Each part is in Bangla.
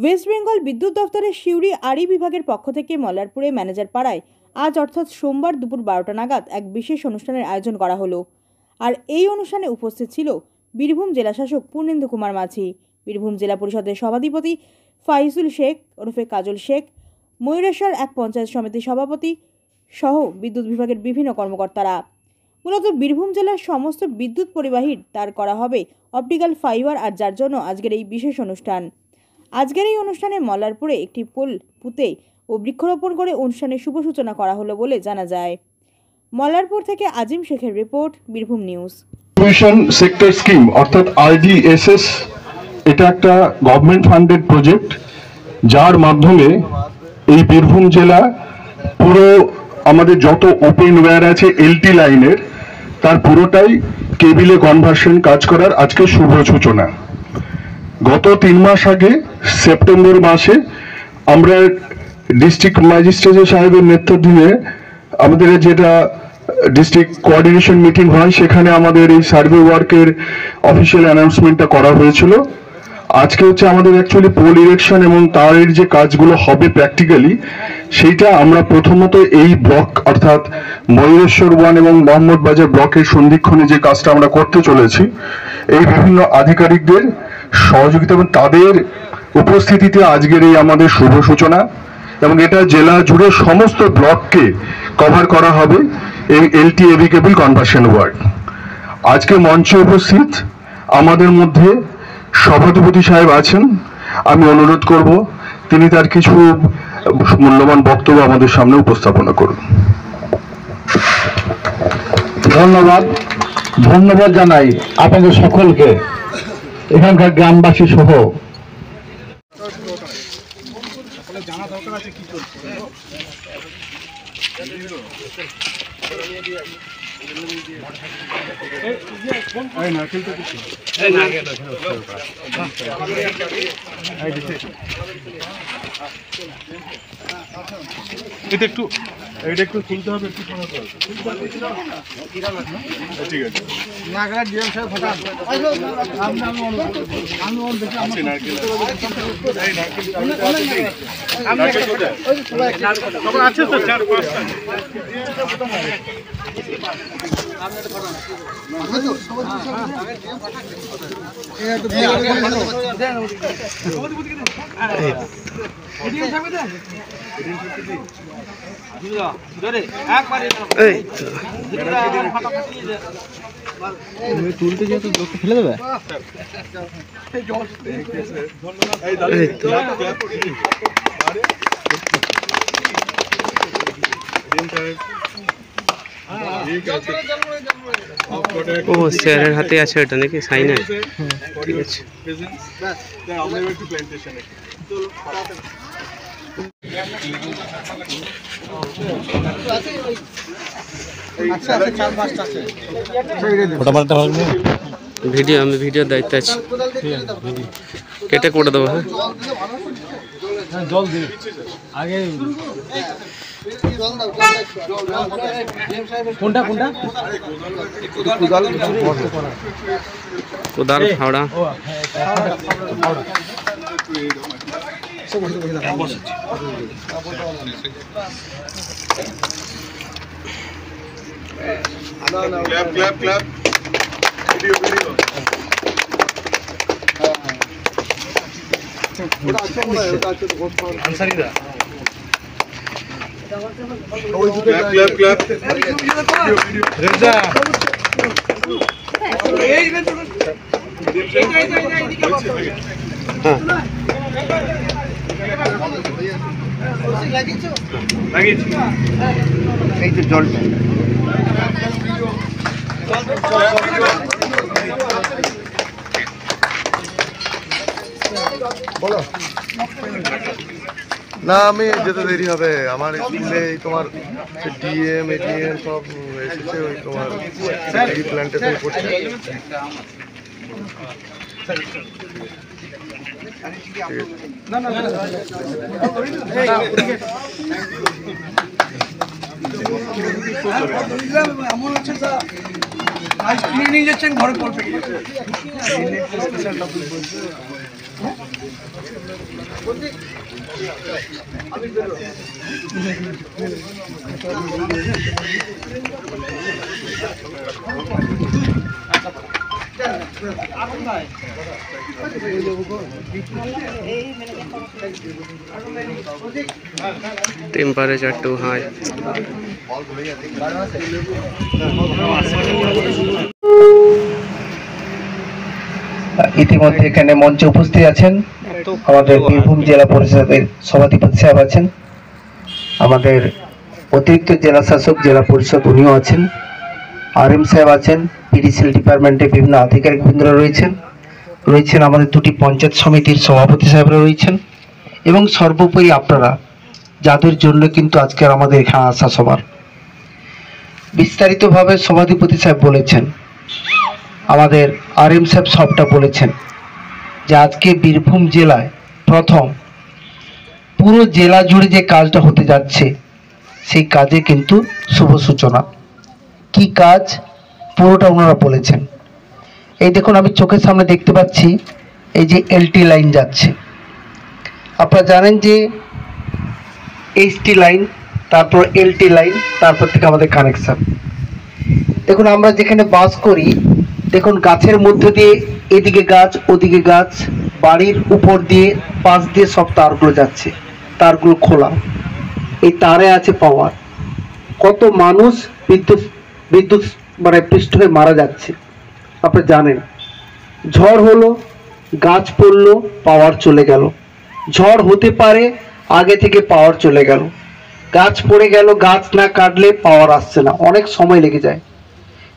ওয়েস্ট বেঙ্গল বিদ্যুৎ দফতরের সিউড়ি আড়ি বিভাগের পক্ষ থেকে মল্লারপুরে ম্যানেজার পাড়ায় আজ অর্থাৎ সোমবার দুপুর 12টা নাগাদ এক বিশেষ অনুষ্ঠানের আয়োজন করা হলো। আর এই অনুষ্ঠানে উপস্থিত ছিল বীরভূম জেলাশাসক পূর্ণেন্দু কুমার মাঝি, বীরভূম জেলা পরিষদের সভাধিপতি ফাইজুল শেখ ওরফে কাজল শেখ, ময়ূরেশ্বর এক পঞ্চায়েত সমিতির সভাপতি সহ বিদ্যুৎ বিভাগের বিভিন্ন কর্মকর্তারা। মূলত বীরভূম জেলার সমস্ত বিদ্যুৎ পরিবাহীর তার করা হবে অপটিক্যাল ফাইবার, আর যার জন্য আজকের এই বিশেষ অনুষ্ঠান। আজকের এই অনুষ্ঠানে মল্লারপুরে একটি পোল পুঁতে ও বৃক্ষরোপণ করে অনুষ্ঠানের শুভ সূচনা করা হলো বলে জানা যায়। মল্লারপুর থেকে আজিম শেখের report, Birbhum news. Mission sector scheme অর্থাৎ RDSS এটা একটা গভর্নমেন্ট ফান্ডেড প্রজেক্ট, যার মাধ্যমে এই বীরভূম জেলা পুরো আমাদের যত ওপেন ওয়্যার আছে LT লাইনের তার পুরোটাই কেবিলে কনভার্সন কাজ করার আজকে শুভ সূচনা। গত 3 মাস আগে সেপ্টেম্বর মাসে আমরা ডিস্ট্রিক্ট ম্যাজিস্ট্রেট সাহেবের নেতৃত্বে আমাদের যেটা ডিস্ট্রিক্ট কোঅর্ডিনেশন মিটিং হয়, সেখানে আমাদের এই সার্ভে ওয়ার্কের অফিসিয়াল অ্যানাউন্সমেন্টটা করা হয়েছিল। আজকে হচ্ছে আমাদের অ্যাকচুয়ালি পোল ইরেকশন এবং তারের যে কাজগুলো হবে প্র্যাকটিক্যালি, সেইটা আমরা প্রথমত এই ব্লক অর্থাৎ ময়ূরেশ্বর 1 এবং মোহাম্মদ বাজার ব্লকের সন্ধিক্ষণে যে কাজটা আমরা করতে চলেছি, এই বিভিন্ন আধিকারিকদের সহযোগিতা এবং তাদের উপস্থিতিতে আজকের এই আমাদের শুভ সূচনা, এবং এটা জেলা জুড়ে সমস্ত ব্লককে কভার করা হবে এই LTAV কেবল কনভার্সন ওয়ার্ক। আজকে মঞ্চে উপস্থিত আমাদের মধ্যে সভাধিপতি সাহেব আছেন, আমি অনুরোধ করব তিনি তার কিছু মূল্যবান বক্তব্য আমাদের সামনে উপস্থাপনা করুন। ধন্যবাদ জানাই আপনাদের সকলকে, এখানকার গ্রামবাসী সহ। এটা একটু খুলতে হবে, একটু ঠিক আছে। তুলতে গিয়ে তো লোককে ফেলে দেবে। ও স্যারের হাতে আছে ওটা নাকি সাইন আছে? ঠিক আছে। ভিডিও আমি ভিডিওর দায়িত্ব আছি, কেটে করে দেবো। হ্যাঁ জল দিন আগে। কোনটা কোদাল ফাওড়া। জলটা বলো না, আমি যেতে দেরি হবে। আমার স্কুলে তোমার DM ATM সব এসেছে, ওই তোমার প্ল্যান্টেশন করছে। এমন হচ্ছে আজ কিনে নিয়ে যাচ্ছেন ঘরে পৌঁছে টেম্পারেচার টু হাই। ইতিমধ্যে এখানে মঞ্চে উপস্থিত আছেন আমাদের বীরভূম জেলা পরিষদের সভাধিপতি সাহেব আছেন, আমাদের অতিরিক্ত জেলা শাসক জেলা পরিষদ উনিও আছেন, RM সাহেব আছেন, PDCL ডিপার্টমেন্টের বিভিন্ন আধিকারিক বৃন্দরা রয়েছেন আমাদের দুটি পঞ্চায়েত সমিতির সভাপতি সাহেবরা রয়েছেন, এবং সর্বোপরি আপনারা যাদের জন্য কিন্তু আজকের আমাদের এখানে আসা সবার। বিস্তারিতভাবে সভাধিপতি সাহেব বলেছেন, আমাদের RM সাহেব সবটা বলেছেন যে আজকে বীরভূম জেলায় প্রথম পুরো জেলা জুড়ে যে কাজটা হতে যাচ্ছে সেই কাজে কিন্তু শুভ সূচনা। কি কাজ পুরোটা ওনারা বলেছেন। এই দেখুন, আমি চোখের সামনে দেখতে পাচ্ছি এই যে LT লাইন যাচ্ছে। আপনারা জানেন যে HT লাইন, তারপর LT লাইন, তারপর থেকে আমাদের কানেকশন। দেখুন, আমরা যেখানে বাস করি, দেখুন গাছের মধ্যে দিয়ে এদিকে গাছ ওদিকে গাছ, বাড়ির উপর দিয়ে পাশ দিয়ে সব তারগুলো যাচ্ছে, তারগুলো খোলা, এই তারে আছে পাওয়ার। কত মানুষ বিদ্যুৎ মানে পৃষ্ঠ হয়ে মারা যাচ্ছে আপনি জানেন। ঝড় হলো, গাছ পড়লো, পাওয়ার চলে গেল। ঝড় হতে পারে, আগে থেকে পাওয়ার চলে গেল। গাছ পড়ে গেল, গাছ না কাটলে পাওয়ার আসছে না, অনেক সময় লেগে যায়।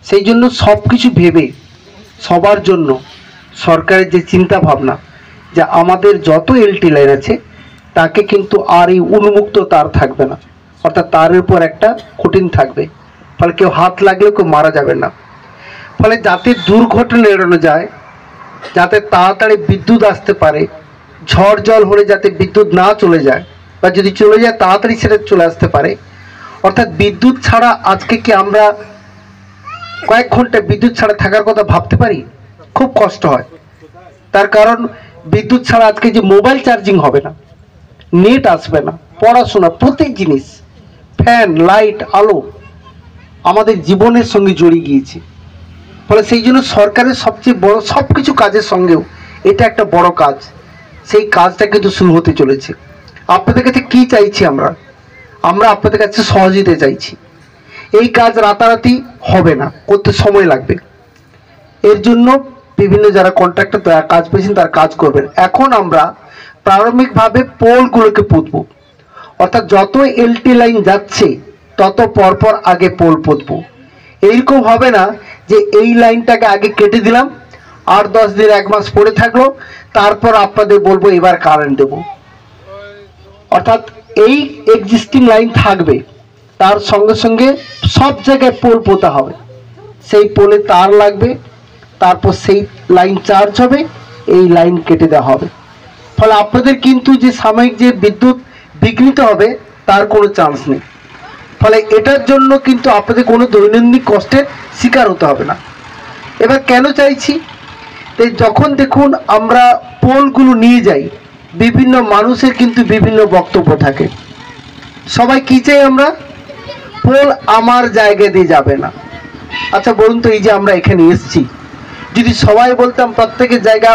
সেই জন্য সব কিছু ভেবে সবার জন্য সরকারের যে চিন্তা ভাবনা যে আমাদের যত LT লাইন আছে তাকে কিন্তু আর এই উন্মুক্ত তার থাকবে না, অর্থাৎ তারের উপর একটা খুঁটিন থাকবে, ফলে কেউ হাত লাগলেও কেউ মারা যাবে না। ফলে যাতে দুর্ঘটনা এড়ানো যায়, যাতে তাড়াতাড়ি বিদ্যুৎ আসতে পারে, ঝড় জল হলে যাতে বিদ্যুৎ না চলে যায়, বা যদি চলে যায় তাড়াতাড়ি সেটা চলে আসতে পারে। অর্থাৎ বিদ্যুৎ ছাড়া আজকে কি আমরা কয়েক ঘন্টা বিদ্যুৎ ছাড়া থাকার কথা ভাবতে পারি? খুব কষ্ট হয়। তার কারণ বিদ্যুৎ ছাড়া আজকে যে মোবাইল চার্জিং হবে না, নেট আসবে না, পড়াশোনা, প্রত্যেক জিনিস, ফ্যান, লাইট, আলো আমাদের জীবনের সঙ্গে জড়িয়ে গিয়েছে। ফলে সেই জন্য সরকারের সবচেয়ে বড় সব কিছু কাজের সঙ্গেও এটা একটা বড় কাজ। সেই কাজটা কিন্তু শুরু হতে চলেছে। আপনাদের কাছে কি চাইছি আমরা আপনাদের কাছে সহযোগিতা চাইছি। এই কাজ রাতারাতি হবে না, করতে সময় লাগবে। এর জন্য বিভিন্ন যারা কন্ট্রাক্টর তারা কাজ পেয়েছেন তারা কাজ করবেন। এখন আমরা প্রারম্ভিকভাবে পোলগুলোকে পুঁতবো, অর্থাৎ যত LT লাইন যাচ্ছে তত পরপর আগে পোল পুঁতবো। এইরকম হবে না যে এই লাইনটাকে আগে কেটে দিলাম, 8-10 দিন 1 মাস পড়ে থাকলো, তারপর আপনাদের বলবো এবার কারেন্ট দেবো। অর্থাৎ এই এক্সিস্টিং লাইন থাকবে, তার সঙ্গে সঙ্গে সব জায়গায় পোল পোতা হবে, সেই পোলে তার লাগবে, তারপর সেই লাইন চার্জ হবে, এই লাইন কেটে দেওয়া হবে। ফলে আপনাদের কিন্তু যে সাময়িক যে বিদ্যুৎ বিঘ্নিত হবে তার কোনো চান্স নেই। ফলে এটার জন্য কিন্তু আপনাদের কোনো দৈনন্দিন কষ্টের শিকার হতে হবে না। এবার কেন চাইছি, তাই যখন দেখুন আমরা পোলগুলো নিয়ে যাই, বিভিন্ন মানুষের কিন্তু বিভিন্ন বক্তব্য থাকে। সবাই কি চাই আমরা? পোল আমার জায়গা দিয়ে যাবে না। আচ্ছা বলুন তো, এই যে আমরা এখানে এসছি, যদি সবাই বলতাম প্রত্যেকের জায়গা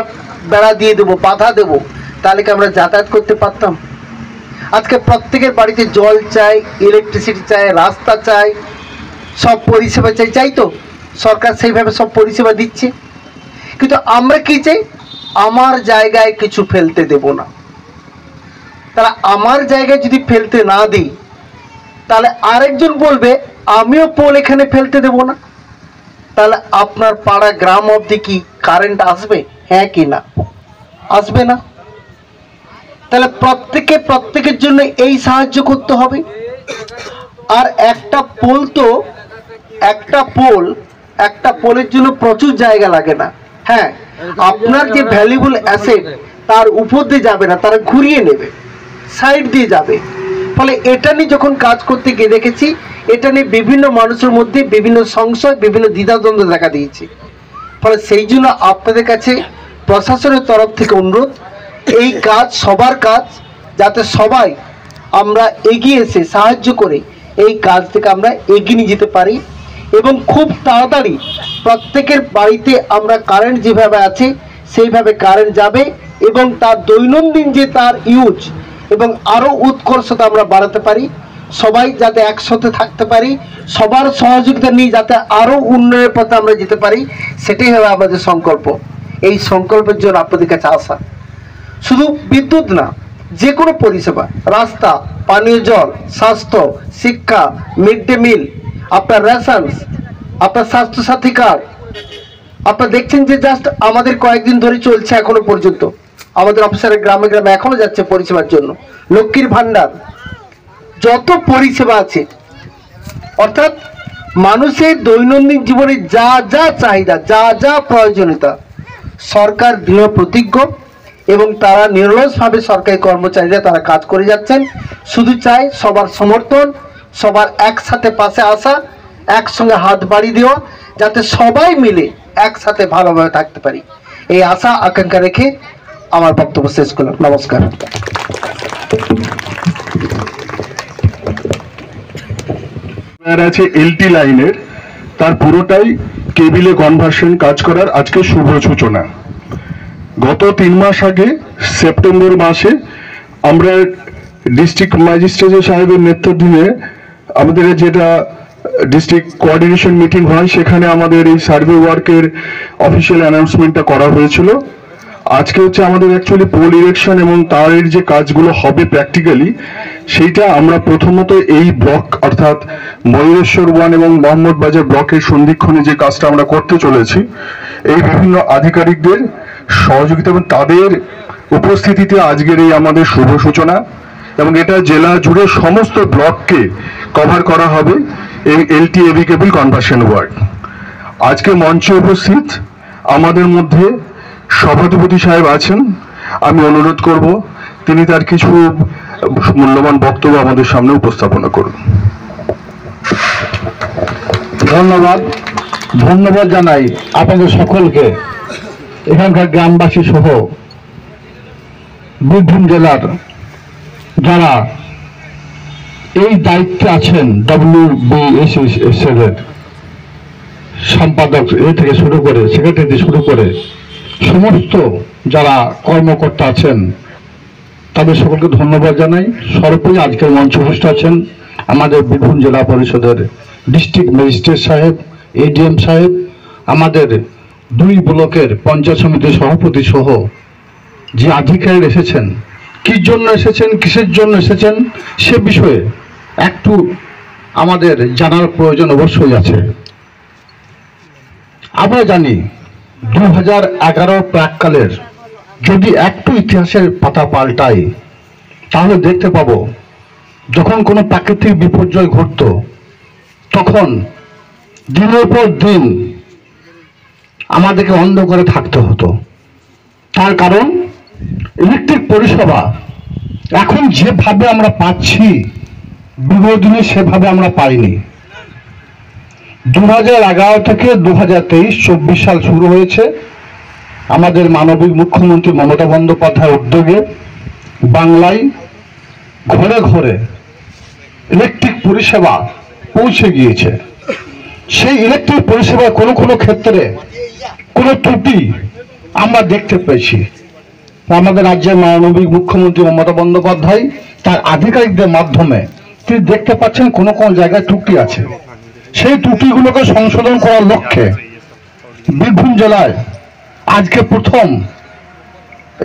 বেড়া দিয়ে দেবো, বাধা দেবো, তাহলে কি আমরা যাতায়াত করতে পারতাম? আজকে প্রত্যেকের বাড়িতে জল চাই, ইলেকট্রিসিটি চাই, রাস্তা চাই, সব পরিষেবা চাই তো সরকার সেইভাবে সব পরিষেবা দিচ্ছে। কিন্তু আমরা কি চাই? আমার জায়গায় কিছু ফেলতে দেব না। তাহলে আমার জায়গায় যদি ফেলতে না দিই, তাহলে আরেকজন বলবে আমিও পোল এখানে ফেলতে দেব না। তাহলে আপনার পাড়া গ্রাম অবধি কি কারেন্ট আসবে? হ্যাঁ কি না? আসবে না। তাহলে প্রত্যেকের জন্য এই সাহায্য করতে হবে। আর একটা পোলের জন্য প্রচুর জায়গা লাগে না। হ্যাঁ, আপনার যে ভ্যালুয়েবল অ্যাসেট তার উপর দিয়ে যাবে না, তারা ঘুরিয়ে নেবে, সাইড দিয়ে যাবে। ফলে এটা নিয়ে যখন কাজ করতে গিয়ে দেখেছি, এটা নিয়ে বিভিন্ন মানুষের মধ্যে বিভিন্ন সংশয়, বিভিন্ন দ্বিধাদ্বন্দ্ব দেখা দিয়েছে। ফলে সেই জন্য আপনাদের কাছে প্রশাসনের তরফ থেকে অনুরোধ, এই কাজ সবার কাজ, যাতে সবাই আমরা এগিয়ে এসে সাহায্য করে এই কাজ থেকে আমরা এগিয়ে নিয়ে যেতে পারি এবং খুব তাড়াতাড়ি প্রত্যেকের বাড়িতে আমরা কারেন্ট যেভাবে আছে সেইভাবে কারেন্ট যাবে এবং তার দৈনন্দিন যে তার ইউজ এবং আরও উৎকর্ষতা আমরা বাড়াতে পারি, সবাই যাতে একসাথে থাকতে পারি, সবার সহযোগিতা নিয়ে যাতে আরও উন্নয়নের পথে আমরা যেতে পারি, সেটাই হবে আমাদের সংকল্প। এই সংকল্পের জন্য আপনাদের কাছে আসা। শুধু বিদ্যুৎ না, যে কোনো পরিষেবা, রাস্তা, পানীয় জল, স্বাস্থ্য, শিক্ষা, মিড ডে মিল, আপনার রেশনস, আপনার স্বাস্থ্যসাথী কার্ড, আপনারা দেখছেন যে জাস্ট আমাদের কয়েকদিন ধরে চলছে এখনো পর্যন্ত, আমাদের অফিসারের গ্রামে গ্রামে এখনো যাচ্ছে পরিষেবার জন্য, লক্ষ্মীর ভান্ডার, যত পরিষেবা আছে, অর্থাৎ মানুষের দৈনন্দিন জীবনে যা যা চাহিদা, যা যা প্রয়োজনীয়তা, সরকার দৃঢ় প্রতিজ্ঞ এবং তারা নিরলসভাবে সরকারি কর্মচারীরা তারা কাজ করে যাচ্ছেন। শুধু চাই সবার সমর্থন, সবার একসাথে পাশে আসা, একসঙ্গে হাত বাড়িয়ে দেওয়া, যাতে সবাই মিলে একসাথে ভালোভাবে থাকতে পারি। এই আশা আকাঙ্ক্ষা রেখে আমার বক্তব্য শেষ করলাম। নমস্কার। আছে এলটি লাইনের, তার পুরোটাই কেবিলে কনভার্সন কাজ করার আজকে শুভ সূচনা। গত 3 মাস আগে সেপ্টেম্বর মাসে আমরা ডিস্ট্রিক্ট ম্যাজিস্ট্রেট সাহেবের নেতৃত্বে আমাদের যেটা ডিস্ট্রিক্ট কোঅর্ডিনেশন মিটিং হয়, সেখানে আমাদের এই সার্ভে ওয়ার্কের অফিসিয়াল অ্যানাউন্সমেন্টটা করা হয়েছিল। আজকে হচ্ছে আমাদের অ্যাকচুয়ালি পোল ইলেকশন এবং তারের যে কাজগুলো হবে প্র্যাকটিক্যালি, সেইটা আমরা প্রথমত এই ব্লক অর্থাৎ ময়ূরেশ্বর 1 এবং মোহাম্মদ বাজার ব্লকের সন্ধিক্ষণে যে কাজটা আমরা করতে চলেছি, এই বিভিন্ন আধিকারিকদের সহযোগিতা এবং তাদের উপস্থিতিতে আজকের এই আমাদের শুভ সূচনা, এবং এটা জেলা জুড়ে সমস্ত ব্লককে কভার করা হবে এই এলটিএবি কেবল কনভার্সন ওয়ার্ক। আজকে মঞ্চে উপস্থিত আমাদের মধ্যে সভাধিপতি সাহেব আছেন, আমি অনুরোধ করব তিনি তার কিছু মূল্যবান বক্তব্য আমাদের সামনে উপস্থাপনা করুন। ধন্যবাদ জানাই আপনাদের সকলকে, এখানকার গ্রামবাসী সহ বীরভূম জেলার যারা এই দায়িত্বে আছেন, WBSS এর সম্পাদক থেকে শুরু করে সেক্রেটারি থেকে শুরু করে সমস্ত যারা কর্মকর্তা আছেন, তাদের সকলকে ধন্যবাদ জানাই। সর্বোপরি আজকের মঞ্চে উপস্থিত আছেন আমাদের বীরভূম জেলা পরিষদের ডিস্ট্রিক্ট ম্যাজিস্ট্রেট সাহেব, এডিএম সাহেব, আমাদের 2 ব্লকের পঞ্চায়েত সমিতির সভাপতি সহ যে আধিকারিক এসেছেন, কি জন্য এসেছেন, কিসের জন্য এসেছেন, সে বিষয়ে একটু আমাদের জানার প্রয়োজন অবশ্যই আছে। আমরা জানি 2011 প্রাককালের যদি একটু ইতিহাসের পাতা পাল্টাই, তাহলে দেখতে পাবো যখন কোনো প্রাকৃতিক বিপর্যয় ঘটত, তখন দিনের পর দিন আমাদেরকে অন্ধকারে থাকতে হতো। তার কারণ ইলেকট্রিক পরিষেবা এখন যেভাবে আমরা পাচ্ছি, বিগত দিনে সেভাবে আমরা পাইনি। 2011 থেকে 2023-24 সাল শুরু হয়েছে আমাদের মাননীয় মুখ্যমন্ত্রী মমতা বন্দ্যোপাধ্যায়ের উদ্যোগে বাংলায় ঘরে ঘরে ইলেকট্রিক পরিষেবা পৌঁছে গিয়েছে। সেই ইলেকট্রিক পরিষেবার কোনো কোনো ক্ষেত্রে কোনো ত্রুটি আমরা দেখতে পেয়েছি। আমাদের রাজ্যের মাননীয় মুখ্যমন্ত্রী মমতা বন্দ্যোপাধ্যায় তার আধিকারিকদের মাধ্যমে তিনি দেখতে পাচ্ছেন কোনো কোনো জায়গায় ত্রুটি আছে। সেই ত্রুটিগুলোকে সংশোধন করার লক্ষ্যে বীরভূম জেলায় আজকে প্রথম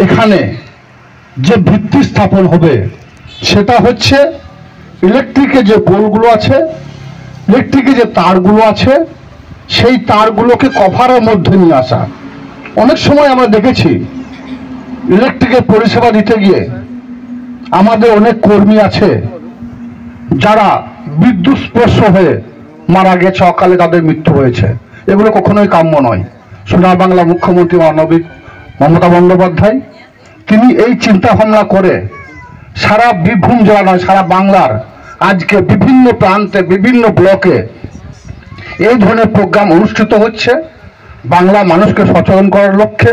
এখানে যে ভিত্তি স্থাপন হবে, সেটা হচ্ছে ইলেকট্রিকের যে পোলগুলো আছে, ইলেকট্রিকের যে তারগুলো আছে, সেই তারগুলোকে কভারের মধ্যে নিয়ে আসা। অনেক সময় আমরা দেখেছি ইলেকট্রিকের পরিষেবা দিতে গিয়ে আমাদের অনেক কর্মী আছে যারা বিদ্যুৎ স্পর্শ হয়ে মারা গেছে, অকালে তাদের মৃত্যু হয়েছে। এগুলো কখনোই কাম্য নয়। সোনার বাংলা মুখ্যমন্ত্রী মাননীয় মমতা বন্দ্যোপাধ্যায় তিনি এই চিন্তা ভাবনা করে সারা বীরভূম জেলা নয়, সারা বাংলার আজকে বিভিন্ন প্রান্তে বিভিন্ন ব্লকে এই ধরনের প্রোগ্রাম অনুষ্ঠিত হচ্ছে। বাংলা মানুষকে সচেতন করার লক্ষ্যে,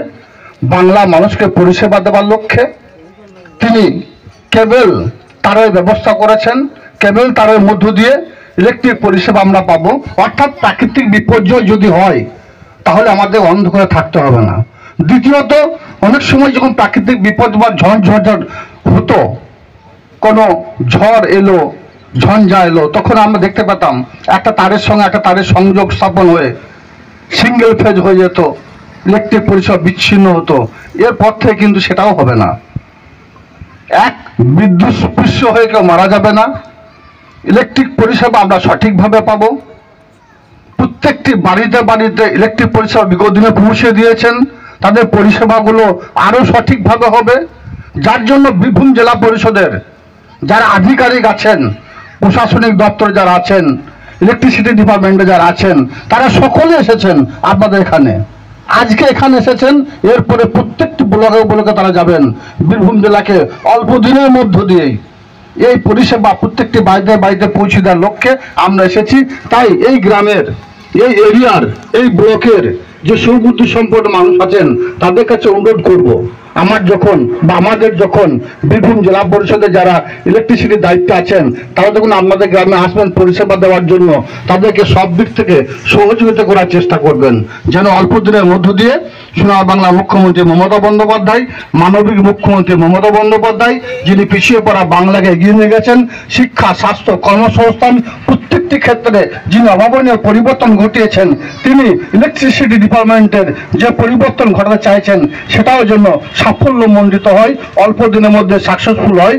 বাংলা মানুষকে পরিষেবা দেওয়ার লক্ষ্যে তিনি কেবল তারের ব্যবস্থা করেছেন, কেবল তারের মধ্য দিয়ে ইলেকট্রিক পরিষেবা আমরা পাবো। অর্থাৎ প্রাকৃতিক বিপর্যয় যদি হয় তাহলে আমাদের অন্ধকারে থাকতে হবে না। দ্বিতীয়ত, অনেক সময় যখন প্রাকৃতিক বিপদ বা ঝড় হতো, কোনো ঝড় এলো, ঝঞ্ঝা এলো, তখন আমরা দেখতে পেতাম একটা তারের সঙ্গে একটা তারের সংযোগ স্থাপন হয়ে সিঙ্গেল ফেজ হয়ে যেত, ইলেকট্রিক পরিষেবা বিচ্ছিন্ন হতো। এরপর থেকে কিন্তু সেটাও হবে না। এক বিদ্যুৎ স্পৃশ্য হয়ে কেউ মারা যাবে না। ইলেকট্রিক পরিষেবা আমরা সঠিকভাবে পাবো। প্রত্যেকটি বাড়িতে বাড়িতে ইলেকট্রিক পরিষেবা বিগত দিনে পৌঁছে দিয়েছেন, তাদের পরিষেবাগুলো আরো সঠিকভাবে হবে। যার জন্য বীরভূম জেলা পরিষদের যারা আধিকারিক আছেন, প্রশাসনিক দপ্তরে যারা আছেন, ইলেকট্রিসিটি ডিপার্টমেন্টে যারা আছেন, তারা সকলে এসেছেন আপনাদের এখানে। আজকে এখানে এসেছেন, এরপরে প্রত্যেকটি ব্লকে তারা যাবেন। বীরভূম জেলাকে অল্প দিনের মধ্য দিয়েই এই পরিষেবা প্রত্যেকটি বাড়িতে বাড়িতে পৌঁছে দেওয়ার লক্ষ্যে আমরা এসেছি। তাই এই গ্রামের, এই এরিয়ার, এই ব্লকের যে সুবুদ্ধি সম্পন্ন মানুষ আছেন তাদের কাছে অনুরোধ করব, আমাদের যখন বীরভূম জেলা পরিষদে যারা ইলেকট্রিসিটির দায়িত্বে আছেন তারা যখন আমাদের গ্রামে আসবেন পরিষেবা দেওয়ার জন্য, তাদেরকে সব দিক থেকে সহযোগিতা করার চেষ্টা করবেন, যেন অল্প দিনের মধ্য দিয়ে সোনার বাংলার মুখ্যমন্ত্রী মমতা বন্দ্যোপাধ্যায়, মানবিক মুখ্যমন্ত্রী মমতা বন্দ্যোপাধ্যায়, যিনি পিছিয়ে পড়া বাংলাকে এগিয়ে নিয়ে গেছেন, শিক্ষা, স্বাস্থ্য, কর্মসংস্থান প্রত্যেকটি ক্ষেত্রে যিনি অভাবনীয় পরিবর্তন ঘটিয়েছেন, তিনি ইলেকট্রিসিটি ডিপার্টমেন্টের যে পরিবর্তন ঘটাতে চাইছেন সেটাও যেন সাফল্যমণ্ডিত হয়, অল্প দিনের মধ্যে সাকসেসফুল হয়।